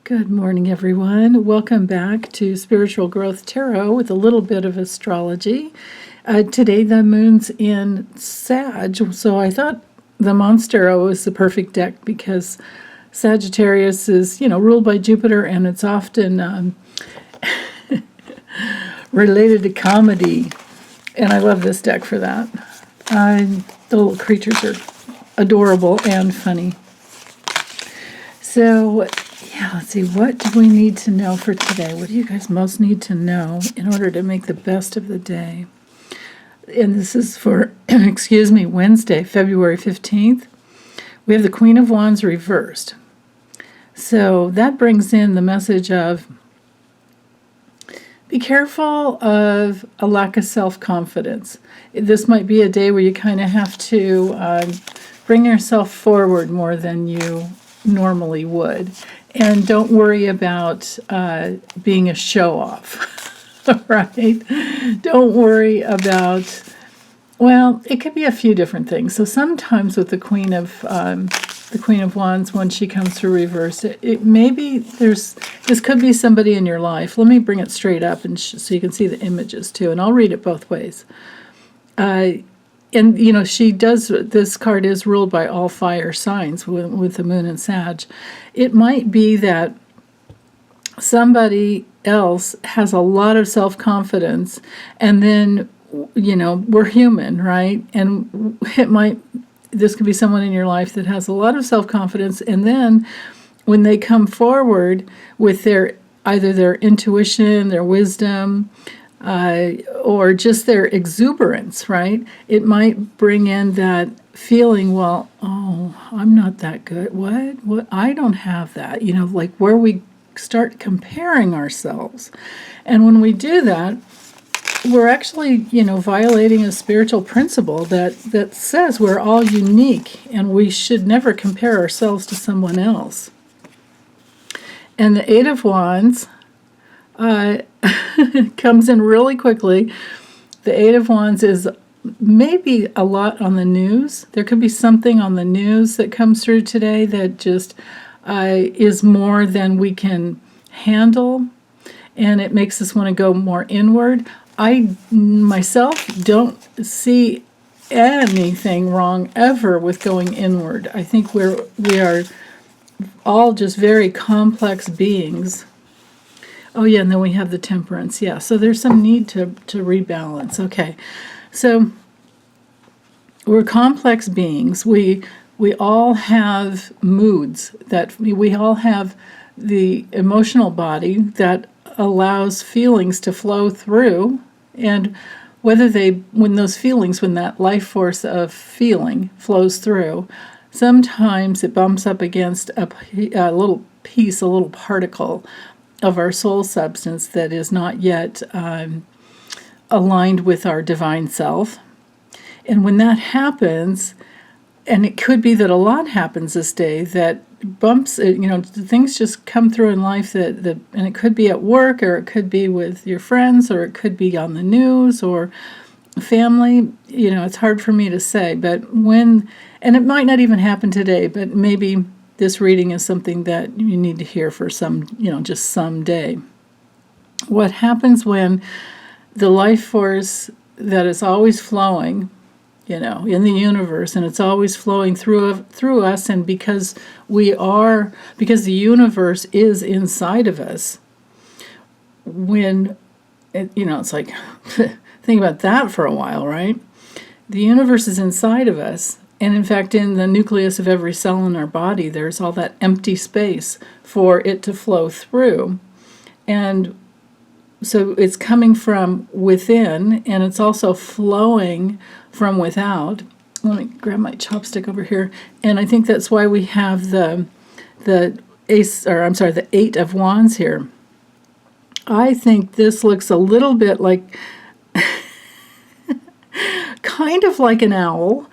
Good morning, everyone. Welcome back to Spiritual Growth Tarot with a little bit of astrology. Today the moon's in Sag, so I thought the Monstero was the perfect deck because Sagittarius is, ruled by Jupiter, and it's often related to comedy, and I love this deck for that. The little creatures are adorable and funny. So, let's see, what do we need to know for today? What do you guys most need to know in order to make the best of the day? And this is for, Wednesday, February 15th. We have the Queen of Wands reversed. So that brings in the message of be careful of a lack of self-confidence. This might be a day where you kind of have to bring yourself forward more than you normally would. And don't worry about being a show-off, right? Don't worry about, it could be a few different things. So sometimes with the Queen of Wands, when she comes through reverse, this could be somebody in your life. Let me bring it straight up and so you can see the images too, and I'll read it both ways. And, this card is ruled by all fire signs with the moon and Sag. It might be that somebody else has a lot of self-confidence, and then, we're human, right? And this could be someone in your life that has a lot of self-confidence, and then when they come forward with either their intuition, their wisdom, or just their exuberance, right? It might bring in that feeling, I'm not that good. What? I don't have that. Like where we start comparing ourselves. And when we do that, we're actually, violating a spiritual principle that says we're all unique and we should never compare ourselves to someone else. And the Eight of Wands comes in really quickly. The Eight of Wands is maybe a lot on the news. There could be something on the news that comes through today that just is more than we can handle, and it makes us want to go more inward. I myself don't see anything wrong ever with going inward. I think we are all just very complex beings. Oh, yeah, and then we have the Temperance. Yeah, so there's some need to rebalance. Okay, so we're complex beings. We all have moods, that we all have the emotional body that allows feelings to flow through, and when that life force of feeling flows through, sometimes it bumps up against a little piece, a little particle of our soul substance that is not yet aligned with our divine self. And when that happens, and it could be that a lot happens this day that bumps, things just come through in life and it could be at work, or it could be with your friends, or it could be on the news or family. It's hard for me to say, but and it might not even happen today, but maybe this reading is something that you need to hear for just someday. What happens when the life force that is always flowing, in the universe, and it's always flowing through us, and because the universe is inside of us, it's like, think about that for a while, right? The universe is inside of us. And in fact, in the nucleus of every cell in our body, there's all that empty space for it to flow through. And so it's coming from within, and it's also flowing from without. Let me grab my chopstick over here. And I think that's why we have the Eight of Wands here. I think this looks a little bit like, kind of like an owl.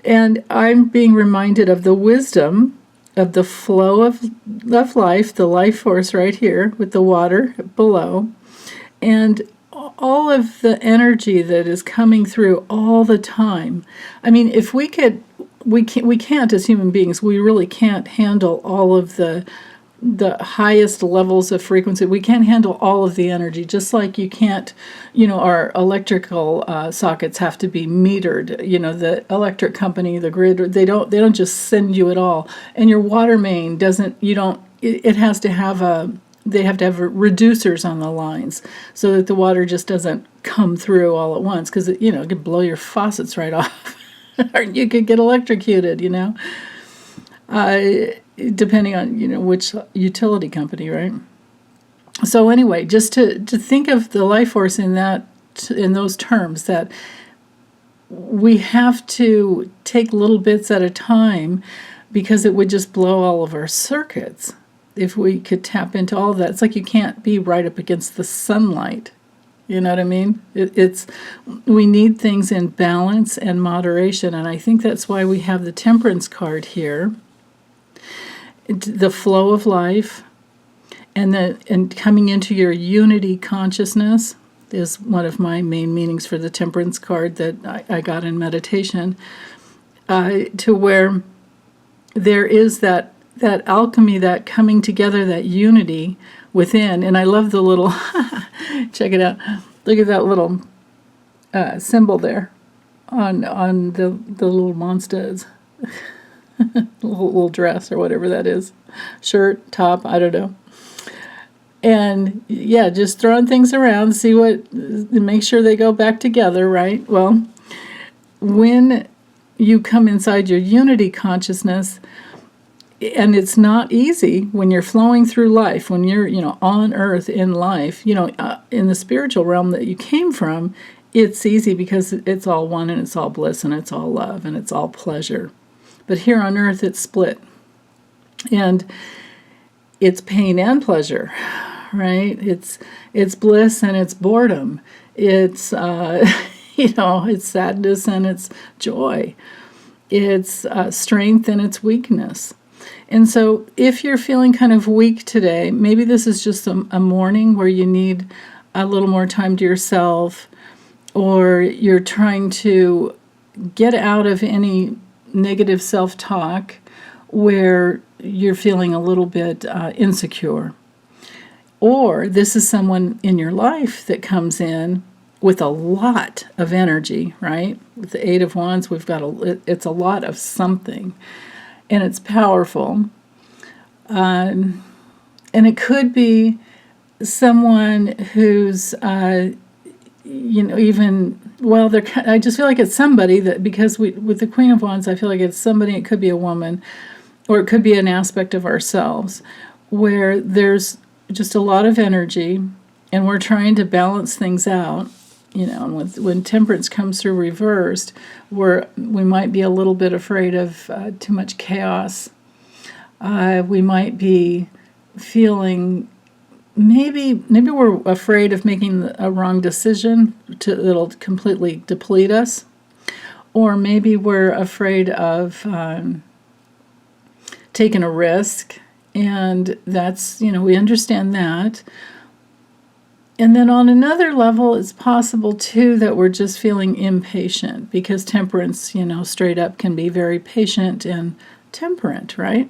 And I'm being reminded of the wisdom of the flow of life, the life force right here with the water below, and all of the energy that is coming through all the time. I mean, if we can't as human beings, we really can't handle all of the the highest levels of frequency. We can't handle all of the energy, just like you can't, our electrical sockets have to be metered. The electric company, the grid, they don't just send you it all. And your water main doesn't, it has to have they have to have reducers on the lines so that the water just doesn't come through all at once, because it could blow your faucets right off. Or you could get electrocuted, depending on, which utility company, right? So anyway, just to think of the life force in those terms, that we have to take little bits at a time, because it would just blow all of our circuits if we could tap into all of that. It's like you can't be right up against the sunlight. You know what I mean? We need things in balance and moderation, and I think that's why we have the Temperance card here. The flow of life, and coming into your unity consciousness is one of my main meanings for the Temperance card that I got in meditation, to where there is that alchemy, that coming together, that unity within. And I love the little, check it out, look at that little symbol there on the little monsters. little dress or whatever that is, shirt, top, I don't know. And yeah, just throwing things around, make sure they go back together, right? Well, when you come inside your unity consciousness, and it's not easy when you're flowing through life, when you're, on earth in life, in the spiritual realm that you came from, it's easy because it's all one, and it's all bliss, and it's all love, and it's all pleasure. But here on earth, it's split. And it's pain and pleasure, right? It's bliss and it's boredom. It's, it's sadness and it's joy. It's strength and it's weakness. And so if you're feeling kind of weak today, maybe this is just a morning where you need a little more time to yourself, or you're trying to get out of any negative self-talk where you're feeling a little bit insecure. Or this is someone in your life that comes in with a lot of energy, right? With the Eight of Wands, it's a lot of something, and it's powerful. And it could be someone who's, I just feel like it's somebody that, because with the Queen of Wands, I feel like it's somebody, it could be a woman, or it could be an aspect of ourselves, where there's just a lot of energy, and we're trying to balance things out, and when Temperance comes through reversed, we might be a little bit afraid of too much chaos. We might be feeling, maybe we're afraid of making a wrong decision that'll completely deplete us. Or maybe we're afraid of taking a risk, and that's, we understand that. And then on another level, it's possible too that we're just feeling impatient, because Temperance, straight up can be very patient and temperate, right?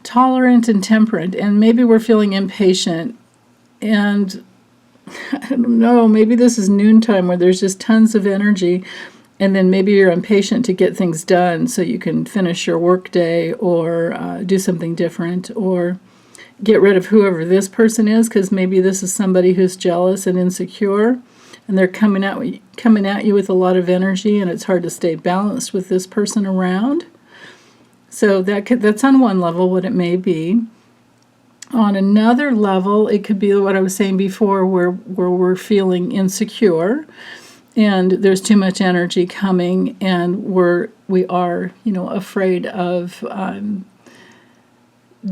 Tolerant and temperate. And maybe we're feeling impatient, and I don't know, maybe this is noontime where there's just tons of energy, and then maybe you're impatient to get things done so you can finish your work day, or do something different, or get rid of whoever this person is, because maybe this is somebody who's jealous and insecure, and they're coming at you with a lot of energy, and it's hard to stay balanced with this person around. So that's on one level what it may be. On another level, it could be what I was saying before, where we're feeling insecure, and there's too much energy coming, and we are afraid of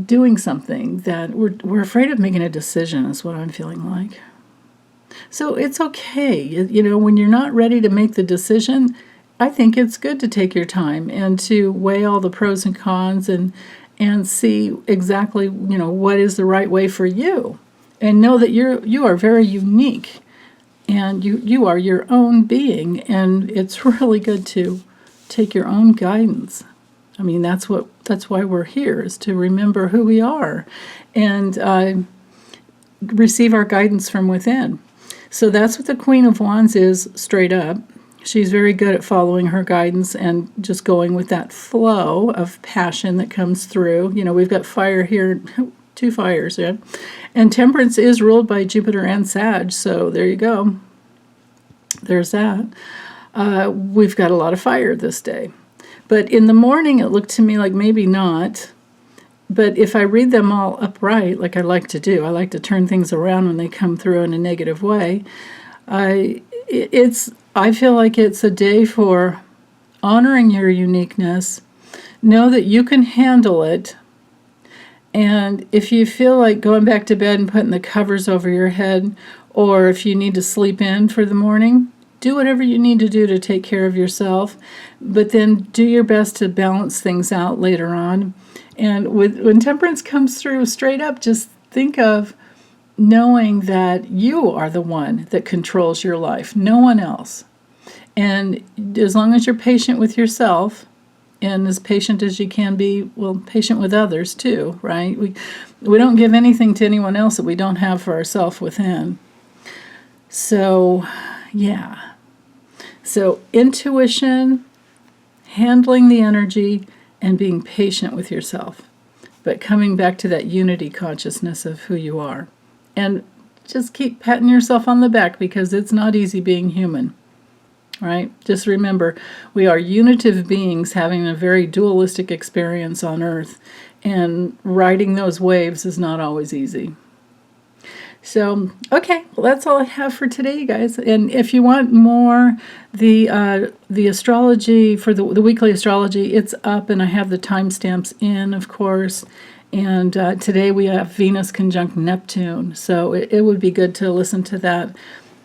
doing something, that we're afraid of making a decision, is what I'm feeling like. So it's okay, when you're not ready to make the decision, I think it's good to take your time and to weigh all the pros and cons, and see exactly what is the right way for you, and know that you are very unique, and you are your own being, and it's really good to take your own guidance. I mean, that's why we're here, is to remember who we are and receive our guidance from within. So that's what the Queen of Wands is, straight up. She's very good at following her guidance and just going with that flow of passion that comes through. You know, we've got fire here, 2 fires, yeah. And Temperance is ruled by Jupiter and Sag, so there you go. There's that. We've got a lot of fire this day. But in the morning, it looked to me like maybe not. But if I read them all upright, like I like to do, I like to turn things around when they come through in a negative way, I feel like it's a day for honoring your uniqueness. Know that you can handle it. And if you feel like going back to bed and putting the covers over your head, or if you need to sleep in for the morning, do whatever you need to do to take care of yourself. But then do your best to balance things out later on. And when Temperance comes through straight up, just think of knowing that you are the one that controls your life, no one else. And as long as you're patient with yourself, and as patient as you can be, well, patient with others too, right? We don't give anything to anyone else that we don't have for ourselves within. So, yeah. So intuition, handling the energy, and being patient with yourself, but coming back to that unity consciousness of who you are. And just keep patting yourself on the back, because it's not easy being human, right? Just remember, we are unitive beings having a very dualistic experience on Earth, and riding those waves is not always easy. So, okay, well, that's all I have for today, you guys. And if you want more, the astrology, for the weekly astrology, it's up, and I have the timestamps in, of course. And today we have Venus conjunct Neptune, so it would be good to listen to that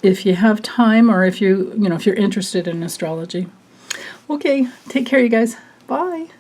if you have time, or if if you're interested in astrology. Okay, take care, you guys. Bye.